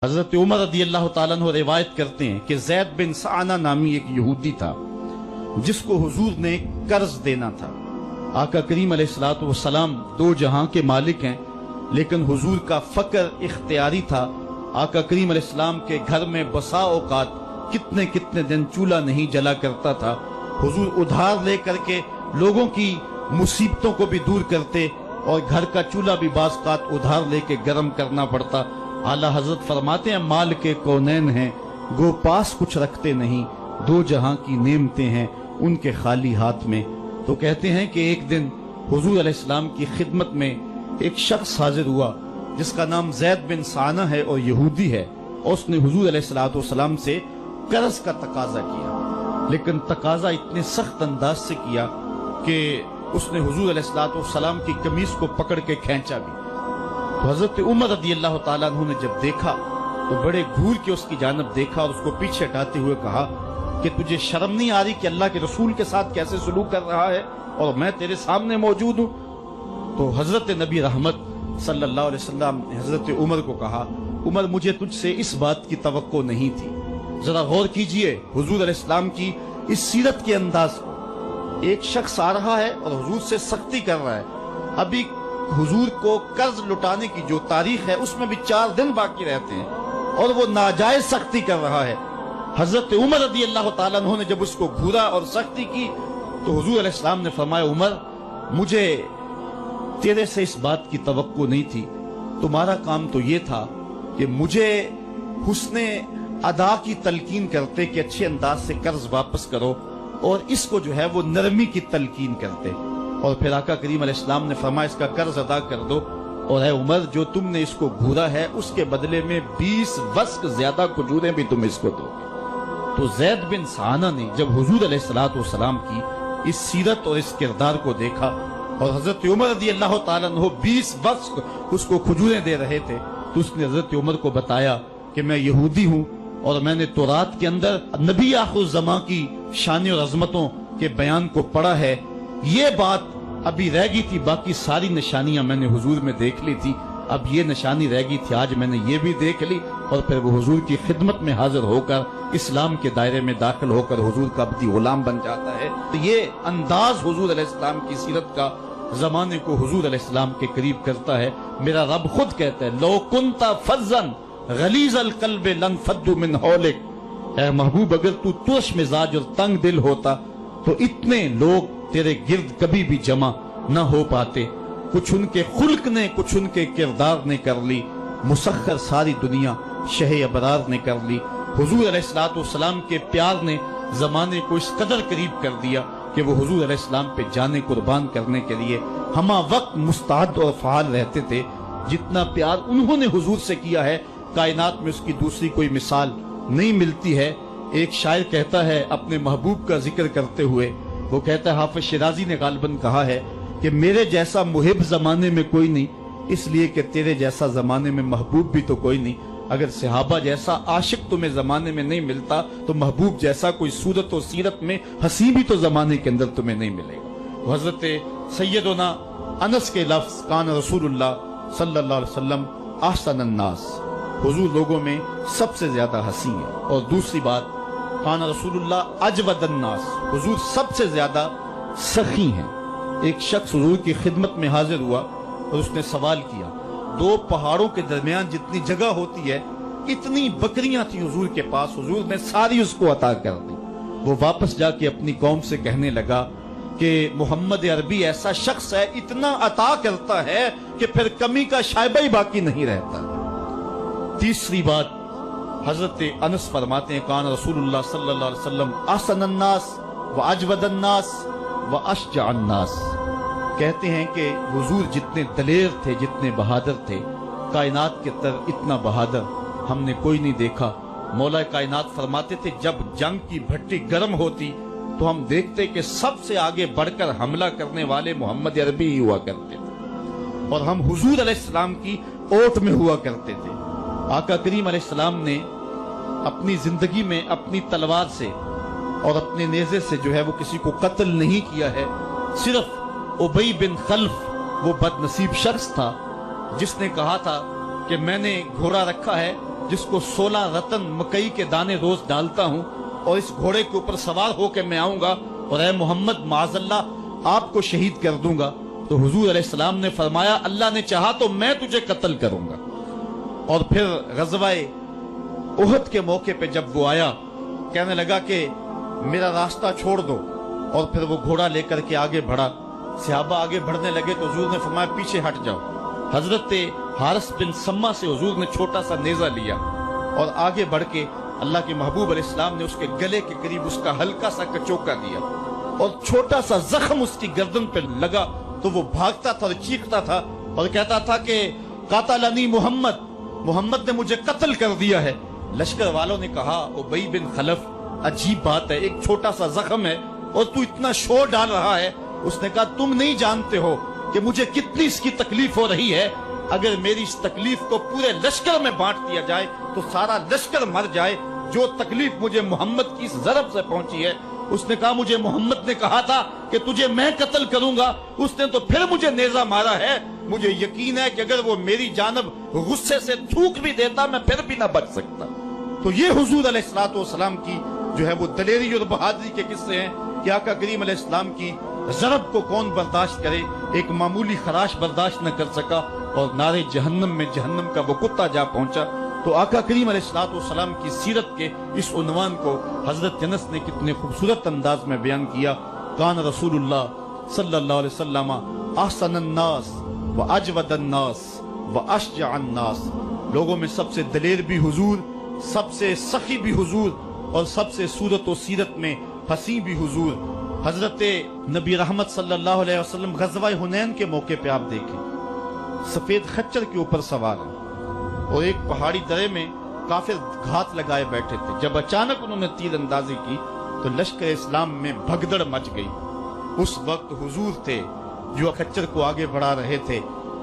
حضرت عمر رضی اللہ تعالیٰ عنہ روایت کرتے ہیں کہ زید بن سعانہ نامی ایک یہودی تھا جس کو حضور نے قرض دینا تھا۔ آقا کریم علیہ الصلوۃ والسلام دو جہاں کے مالک ہیں، لیکن حضور کا فقر اختیاری تھا۔ آقا کریم علیہ السلام کے گھر میں بسا اوقات کتنے دن چولہا نہیں جلا کرتا تھا۔ حضور ادھار لے کر کے لوگوں کی مصیبتوں کو بھی دور کرتے اور گھر کا چولہا بھی بعض اوقات ادھار لے کے گرم کرنا پڑتا۔ اعلیٰ حضرت فرماتے ہیں مال کے کونین ہیں گو پاس کچھ رکھتے نہیں، دو جہاں کی نعمتیں ہیں ان کے خالی ہاتھ میں۔ تو کہتے ہیں کہ ایک دن حضور علیہ السلام کی خدمت میں ایک شخص حاضر ہوا جس کا نام زید بن سعانہ ہے اور یہودی ہے، اور اس نے حضور علیہ السلام سے قرض کا تقاضا کیا، لیکن تقاضا اتنے سخت انداز سے کیا کہ اس نے حضور علیہ السلام کی قمیص کو پکڑ کے کھینچا بھی۔ تو حضرت عمر رضی اللہ تعالیٰ عنہ نے جب دیکھا تو بڑے گھور کے اس کی جانب دیکھا اور اس کو پیچھے ہٹاتے ہوئے کہا کہ تجھے شرم نہیں آ رہی کہ اللہ کے رسول کے ساتھ کیسے سلوک کر رہا ہے اور میں تیرے سامنے موجود ہوں؟ تو حضرت نبی رحمت صلی اللہ علیہ وسلم نے حضرت عمر کو کہا عمر مجھے تجھ سے اس بات کی توقع نہیں تھی۔ ذرا غور کیجئے حضور علیہ السلام کی اس سیرت کے انداز کو۔ ایک شخص آ رہا ہے اور حضور سے سختی کر رہا ہے، ابھی حضور کو قرض لٹانے کی جو تاریخ ہے اس میں بھی 4 دن باقی رہتے ہیں اور وہ ناجائز سختی کر رہا ہے۔ حضرت عمر رضی اللہ تعالیٰ عنہ نے جب اس کو گھورا اور سختی کی تو حضور علیہ السلام نے فرمایا عمر مجھے تیرے سے اس بات کی توقع نہیں تھی، تمہارا کام تو یہ تھا کہ مجھے حسن ادا کی تلقین کرتے کہ اچھے انداز سے قرض واپس کرو، اور اس کو جو ہے وہ نرمی کی تلقین کرتے، اور پھر آقا کریم علیہ السلام نے فرمایا اس کا قرض ادا کر دو، اور اے عمر جو تم نے اس کو گھورا ہے اس کے بدلے میں 20 وسق زیادہ کھجوریں بھی تم اس کو دو گے۔ تو زید بن سعانہ نے جب حضور علیہ السلام کی اس سیرت اور اس کردار کو دیکھا اور حضرت عمر رضی اللہ تعالیٰ عنہ 20 وسق اس کو کھجوریں دے رہے تھے، تو اس نے حضرت عمر کو بتایا کہ میں یہودی ہوں اور میں نے تورات کے اندر نبی آخر الزمان کی شان اور عظمتوں کے بیان کو پڑھا ہے، یہ بات ابھی رہ گئی تھی، باقی ساری نشانیاں میں نے حضور میں دیکھ لی تھی، اب یہ نشانی رہ گئی تھی، آج میں نے یہ بھی دیکھ لی۔ اور پھر وہ حضور کی خدمت میں حاضر ہو کر اسلام کے دائرے میں داخل ہو کر حضور کا عبدی غلام بن جاتا ہے۔ تو یہ انداز حضور علیہ السلام کی سیرت کا زمانے کو حضور علیہ السلام کے قریب کرتا ہے۔ میرا رب خود کہتا ہے لو کنت فظا غلیظ القلب لانفضوا من حولک، اے محبوب اگر تو ترش مزاج اور تنگ دل ہوتا تو اتنے لوگ تیرے گرد کبھی بھی جمع نہ ہو پاتے۔ کچھ ان کے خلق نے کچھ ان کے کردار نے کر لی، مسخر ساری دنیا شہ ابرار نے کر لی۔ حضور علیہ السلام کے پیار نے زمانے کو اس قدر قریب کر دیا کہ وہ حضور علیہ السلام پہ جانے قربان کرنے کے لیے ہمہ وقت مستعد اور فعال رہتے تھے۔ جتنا پیار انہوں نے حضور سے کیا ہے کائنات میں اس کی دوسری کوئی مثال نہیں ملتی ہے۔ ایک شاعر کہتا ہے اپنے محبوب کا ذکر کرتے ہوئے، وہ کہتا ہے حافظ شیرازی نے غالباً کہا ہے کہ میرے جیسا محب زمانے میں کوئی نہیں، اس لیے کہ تیرے جیسا زمانے میں محبوب بھی تو کوئی نہیں۔ اگر صحابہ جیسا عاشق تمہیں زمانے میں نہیں ملتا تو محبوب جیسا کوئی صورت و سیرت میں حسین بھی تو زمانے کے اندر تمہیں نہیں ملے گا۔ حضرت سیدنا انس کے لفظ کان رسول اللہ صلی اللہ علیہ وسلم احسن الناس، حضور لوگوں میں سب سے زیادہ حسین ہے۔ اور دوسری بات کان رسول اللہ اجود الناس، حضور سب سے زیادہ سخی ہیں۔ ایک شخص حضور کی خدمت میں حاضر ہوا اور اس نے سوال کیا، 2 پہاڑوں کے درمیان جتنی جگہ ہوتی ہے اتنی بکریاں تھیں حضور کے پاس، حضور نے ساری اس کو عطا کر دی۔ وہ واپس جا کے اپنی قوم سے کہنے لگا کہ محمد عربی ایسا شخص ہے اتنا عطا کرتا ہے کہ پھر کمی کا شائبہ ہی باقی نہیں رہتا۔ تیسری بات حضرت انس فرماتے ہیں کان رسول اللہ صلی اللہ علیہ وسلم احسن الناس و اجود الناس و اشجع الناس، کہتے ہیں کہ حضور جتنے دلیر تھے جتنے بہادر تھے، کائنات کے تر اتنا بہادر ہم نے کوئی نہیں دیکھا۔ مولا کائنات فرماتے تھے جب جنگ کی بھٹی گرم ہوتی تو ہم دیکھتے کہ سب سے آگے بڑھ کر حملہ کرنے والے محمد عربی ہی ہوا کرتے تھے اور ہم حضور علیہ السلام کی اوٹ میں ہوا کرتے تھے۔ آقا کریم علیہ السلام نے اپنی زندگی میں اپنی تلوار سے اور اپنے نیزے سے جو ہے وہ کسی کو قتل نہیں کیا ہے، صرف ابی بن خلف وہ بد نصیب شخص تھا جس نے کہا تھا کہ میں نے گھوڑا رکھا ہے جس کو 16 رتن مکئی کے دانے روز ڈالتا ہوں اور اس گھوڑے کے اوپر سوار ہو کے میں آؤں گا اور اے محمد معاذ اللہ آپ کو شہید کر دوں گا، تو حضور علیہ السلام نے فرمایا اللہ نے چاہا تو میں تجھے قتل کروں گا۔ اور پھر غزوہ احد کے موقع پہ جب وہ آیا، کہنے لگا کہ میرا راستہ چھوڑ دو، اور پھر وہ گھوڑا لے کر کے آگے بڑھا۔ صحابہ آگے بڑھنے لگے تو حضور نے فرمایا پیچھے ہٹ جاؤ۔ حضرت حارث بن سما سے حضور نے چھوٹا سا نیزہ لیا اور آگے بڑھ کے اللہ کے محبوب علیہ السلام نے اس کے گلے کے قریب اس کا ہلکا سا کچوکا دیا، اور چھوٹا سا زخم اس کی گردن پہ لگا تو وہ بھاگتا تھا اور چیختا تھا اور کہتا تھا کہ قاتلنی محمد، محمد نے مجھے قتل کر دیا ہے۔ لشکر والوں نے کہا ابی بن خلف عجیب بات ہے، ایک چھوٹا سا زخم ہے اور تو اتنا شور ڈال رہا ہے۔ اس نے کہا تم نہیں جانتے ہو کہ مجھے کتنی اس کی تکلیف ہو رہی ہے، اگر میری اس تکلیف کو پورے لشکر میں بانٹ دیا جائے تو سارا لشکر مر جائے، جو تکلیف مجھے محمد کی اس ضرب سے پہنچی ہے۔ اس نے کہا مجھے محمد نے کہا تھا کہ تجھے میں قتل کروں گا، اس نے تو پھر مجھے نیزہ مارا ہے، مجھے یقین ہے کہ اگر وہ میری جانب غصے سے تھوک بھی دیتا میں پھر بھی نہ بچ سکتا۔ تو یہ حضور علیہ الصلوۃ والسلام کی جو ہے وہ دلیری اور بہادری کے قصے ہیں کہ آقا کریم علیہ السلام کی ضرب کو کون برداشت کرے، ایک معمولی خراش برداشت نہ کر سکا اور نارے جہنم میں جہنم کا وہ کتا جا پہنچا۔ تو آقا کریم علیہ الصلوۃ والسلام کی سیرت کے اس عنوان کو حضرت انس نے کتنے خوبصورت انداز میں بیان کیا۔ کان رسول اللہ صلی اللہ علیہ وسلم احسن الناس و اجود الناس و اشجع الناس، لوگوں میں سب سے دلیر بھی حضور، سب سے سخی بھی حضور، اور سب سے صورت و سیرت میں حسین بھی حضور۔ حضرت نبی رحمت صلی اللہ علیہ وسلم غزوہ حنین کے موقع پہ آپ دیکھیں، سفید خچر کے اوپر سوار ہیں اور ایک پہاڑی درے میں کافر گھات لگائے بیٹھے تھے۔ جب اچانک انہوں نے تیر اندازی کی تو لشکر اسلام میں بھگدڑ مچ گئی۔ اس وقت حضور تھے جو خچر کو آگے بڑھا رہے تھے،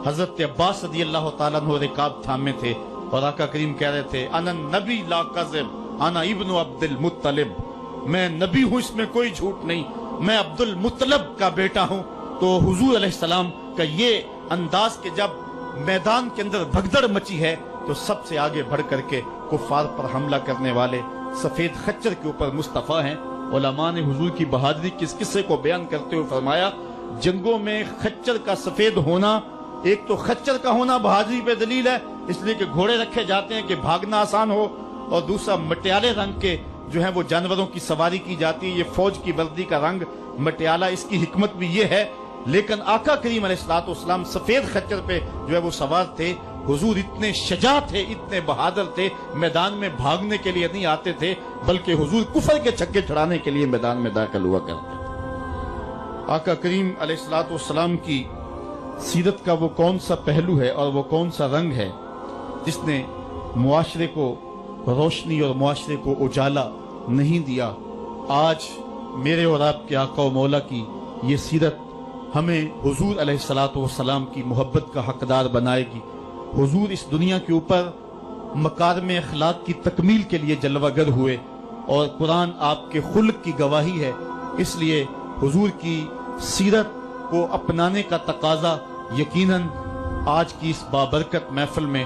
حضرت عباس رضی اللہ تعالیٰ عنہ رکاب تھامے تھے اور آقا کریم کہہ رہے تھے انا نبی لا کذب انا ابن عبد المطلب، میں نبی ہوں اس میں کوئی جھوٹ نہیں، میں عبد المطلب کا بیٹا ہوں۔ تو حضور علیہ السلام کا یہ انداز کہ جب میدان کے اندر بھگدڑ مچی ہے تو سب سے آگے بڑھ کر کے کفار پر حملہ کرنے والے سفید خچر کے اوپر مصطفیٰ ہیں۔ علماء نے حضور کی بہادری کے اس قصے کو بیان کرتے ہوئے فرمایا جنگوں میں خچر کا سفید ہونا، ایک تو خچر کا ہونا بہادری پہ دلیل ہے، اس لیے کہ گھوڑے رکھے جاتے ہیں کہ بھاگنا آسان ہو، اور دوسرا مٹیالے رنگ کے جو ہیں وہ جانوروں کی سواری کی جاتی ہے، یہ فوج کی وردی کا رنگ مٹیالہ، اس کی حکمت بھی یہ ہے۔ لیکن آقا کریم علیہ الصلوۃ والسلام سفید خچر پہ جو ہے وہ سوار تھے۔ حضور اتنے شجاع تھے، اتنے بہادر تھے، میدان میں بھاگنے کے لیے نہیں آتے تھے بلکہ حضور کفر کے چھکے چھڑانے کے لیے میدان میں داخل ہوا کرتے تھے۔ آقا کریم علیہ الصلوۃ والسلام کی سیرت کا وہ کون سا پہلو ہے اور وہ کون سا رنگ ہے جس نے معاشرے کو روشنی اور معاشرے کو اجالا نہیں دیا؟ آج میرے اور آپ کے آقا و مولا کی یہ سیرت ہمیں حضور علیہ الصلوۃ والسلام کی محبت کا حقدار بنائے گی۔ حضور اس دنیا کے اوپر مکارم اخلاق کی تکمیل کے لیے جلوہ گر ہوئے اور قرآن آپ کے خلق کی گواہی ہے، اس لیے حضور کی سیرت کو اپنانے کا تقاضا یقیناً آج کی اس بابرکت محفل میں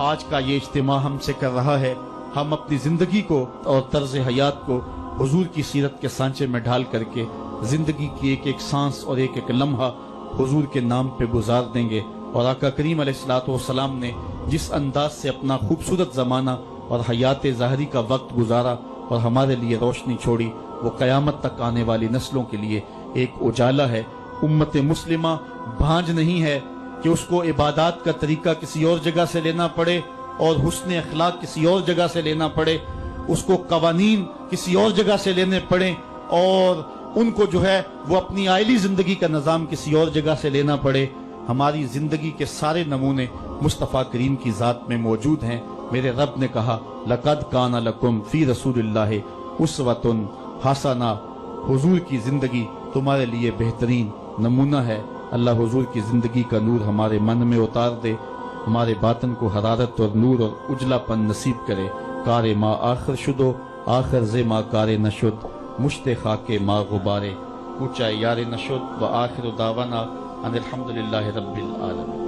آج کا یہ اجتماع ہم سے کر رہا ہے۔ ہم اپنی زندگی کو اور طرز حیات کو حضور کی سیرت کے سانچے میں ڈھال کر کے زندگی کی ایک ایک سانس اور ایک ایک لمحہ حضور کے نام پہ گزار دیں گے۔ اور آقا کریم علیہ الصلوۃ والسلام نے جس انداز سے اپنا خوبصورت زمانہ اور حیات ظاہری کا وقت گزارا اور ہمارے لیے روشنی چھوڑی، وہ قیامت تک آنے والی نسلوں کے لیے ایک اجالا ہے۔ امت مسلمہ بھانج نہیں ہے کہ اس کو عبادات کا طریقہ کسی اور جگہ سے لینا پڑے اور حسن اخلاق کسی اور جگہ سے لینا پڑے، اس کو قوانین کسی اور جگہ سے لینے پڑیں اور ان کو جو ہے وہ اپنی عائلی زندگی کا نظام کسی اور جگہ سے لینا پڑے۔ ہماری زندگی کے سارے نمونے مصطفیٰ کریم کی ذات میں موجود ہیں۔ میرے رب نے کہا لَقَدْ كَانَ لَكُمْ فِي رَسُولِ اللَّهِ أُسْوَةٌ حَسَنَةٌ، حضور کی زندگی تمہارے لیے بہترین نمونہ ہے۔ اللہ حضور کی زندگی کا نور ہمارے من میں اتار دے، ہمارے باطن کو حرارت اور نور اور اجلا پن نصیب کرے۔ کار ما آخر شدو آخر ز ما کار نشد، مشت خاک ما غبارے، اونچا یار نشد، و آخر دعوانا ان الحمدللہ رب العالمین۔